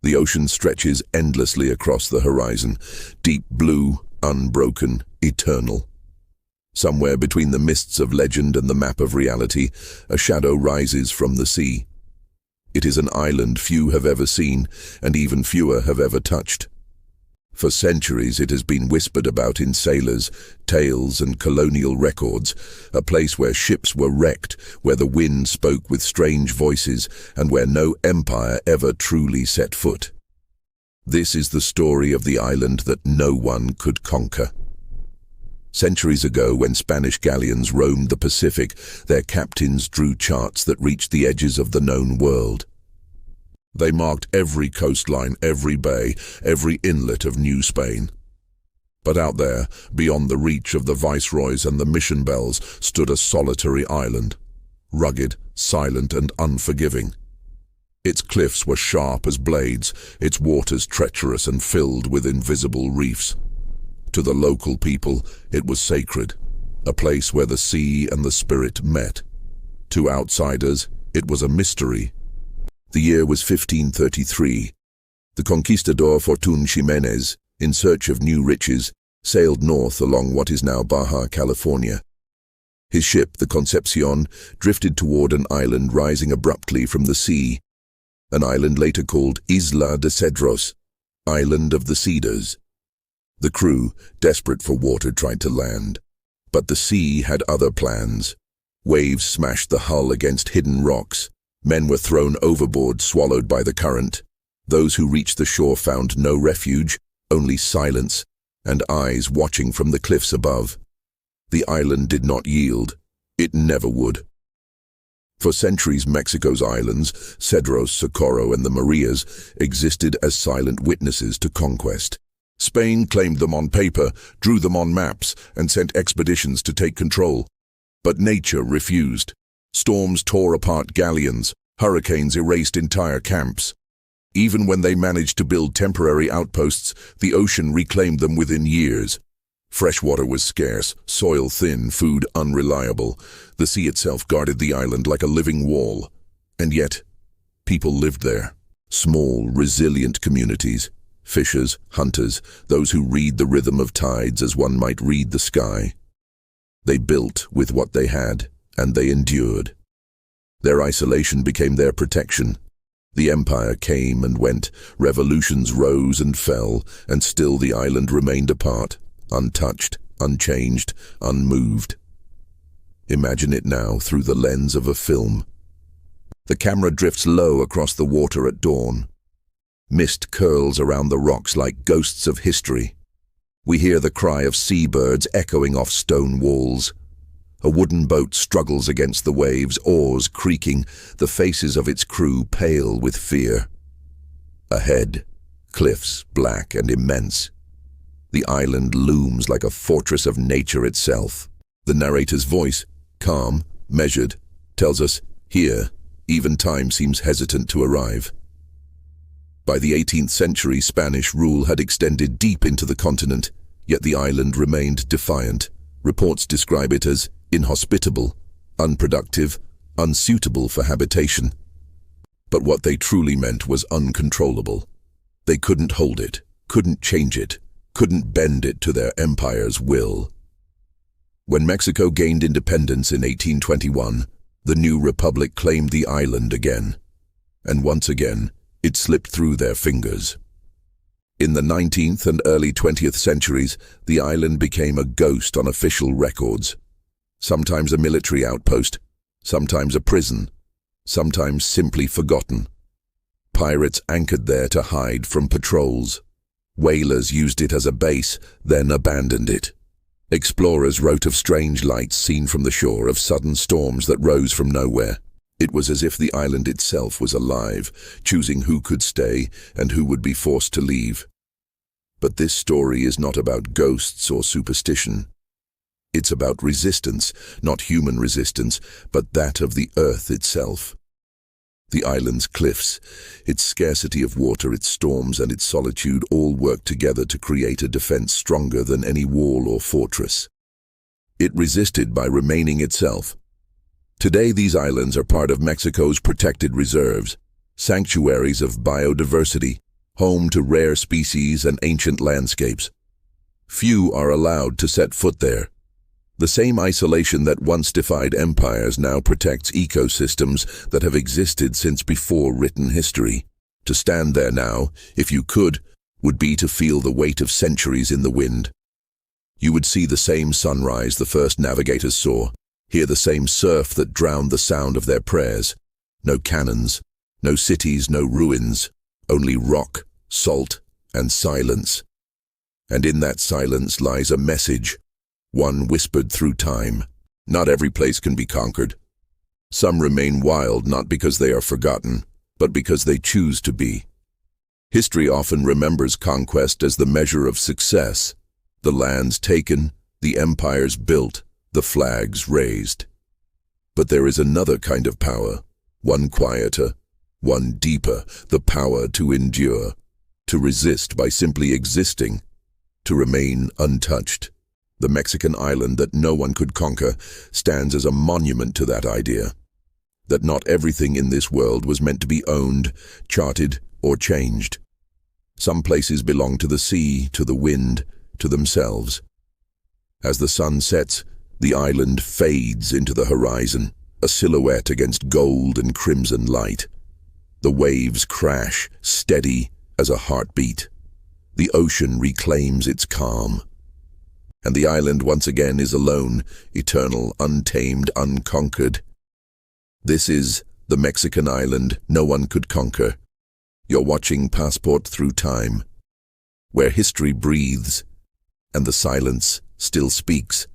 The ocean stretches endlessly across the horizon, deep blue, unbroken, eternal. Somewhere between the mists of legend and the map of reality, a shadow rises from the sea. It is an island few have ever seen, and even fewer have ever touched. For centuries it has been whispered about in sailors' tales and colonial records, a place where ships were wrecked, where the wind spoke with strange voices, and where no empire ever truly set foot. This is the story of the island that no one could conquer. Centuries ago, when Spanish galleons roamed the Pacific, their captains drew charts that reached the edges of the known world. They marked every coastline, every bay, every inlet of New Spain. But out there, beyond the reach of the viceroys and the mission bells, stood a solitary island, rugged, silent, and unforgiving. Its cliffs were sharp as blades, its waters treacherous and filled with invisible reefs. To the local people, it was sacred, a place where the sea and the spirit met. To outsiders, it was a mystery. The year was 1533. The conquistador Fortun Ximenez, in search of new riches, sailed north along what is now Baja California. His ship, the Concepcion, drifted toward an island rising abruptly from the sea, an island later called Isla de Cedros, Island of the Cedars. The crew, desperate for water, tried to land. But the sea had other plans. Waves smashed the hull against hidden rocks. Men were thrown overboard, swallowed by the current. Those who reached the shore found no refuge, only silence, and eyes watching from the cliffs above. The island did not yield. It never would. For centuries, Mexico's islands, Cedros, Socorro, and the Marias, existed as silent witnesses to conquest. Spain claimed them on paper, drew them on maps, and sent expeditions to take control. But nature refused. Storms tore apart galleons, hurricanes erased entire camps. Even when they managed to build temporary outposts, the ocean reclaimed them within years. Fresh water was scarce, soil thin, food unreliable. The sea itself guarded the island like a living wall. And yet, people lived there. Small, resilient communities. Fishers, hunters, those who read the rhythm of tides as one might read the sky. They built with what they had, and they endured. Their isolation became their protection. The empire came and went, revolutions rose and fell, and still the island remained apart, untouched, unchanged, unmoved. Imagine it now through the lens of a film. The camera drifts low across the water at dawn. Mist curls around the rocks like ghosts of history. We hear the cry of seabirds echoing off stone walls. A wooden boat struggles against the waves, oars creaking, the faces of its crew pale with fear. Ahead, cliffs black and immense. The island looms like a fortress of nature itself. The narrator's voice, calm, measured, tells us, here, even time seems hesitant to arrive. By the 18th century, Spanish rule had extended deep into the continent, yet the island remained defiant. Reports describe it as inhospitable, unproductive, unsuitable for habitation. But what they truly meant was uncontrollable. They couldn't hold it, couldn't change it, couldn't bend it to their empire's will. When Mexico gained independence in 1821, the new republic claimed the island again. And once again, it slipped through their fingers. In the 19th and early 20th centuries, the island became a ghost on official records. Sometimes a military outpost, sometimes a prison, sometimes simply forgotten. Pirates anchored there to hide from patrols. Whalers used it as a base, then abandoned it. Explorers wrote of strange lights seen from the shore, of sudden storms that rose from nowhere. It was as if the island itself was alive, choosing who could stay and who would be forced to leave. But this story is not about ghosts or superstition. It's about resistance, not human resistance, but that of the earth itself. The island's cliffs, its scarcity of water, its storms, and its solitude all work together to create a defense stronger than any wall or fortress. It resisted by remaining itself. Today, these islands are part of Mexico's protected reserves, sanctuaries of biodiversity, home to rare species and ancient landscapes. Few are allowed to set foot there. The same isolation that once defied empires now protects ecosystems that have existed since before written history. To stand there now, if you could, would be to feel the weight of centuries in the wind. You would see the same sunrise the first navigators saw, hear the same surf that drowned the sound of their prayers. No cannons, no cities, no ruins, only rock, salt, and silence. And in that silence lies a message, one whispered through time. Not every place can be conquered. Some remain wild not because they are forgotten, but because they choose to be. History often remembers conquest as the measure of success, the lands taken, the empires built, the flags raised. But there is another kind of power, one quieter, one deeper, the power to endure, to resist by simply existing, to remain untouched. The Mexican island that no one could conquer stands as a monument to that idea, that not everything in this world was meant to be owned, charted, or changed. Some places belong to the sea, to the wind, to themselves. As the sun sets, the island fades into the horizon, a silhouette against gold and crimson light. The waves crash, steady as a heartbeat. The ocean reclaims its calm. And the island once again is alone, eternal, untamed, unconquered. This is the Mexican island no one could conquer. You're watching Passport Through Time, where history breathes and the silence still speaks.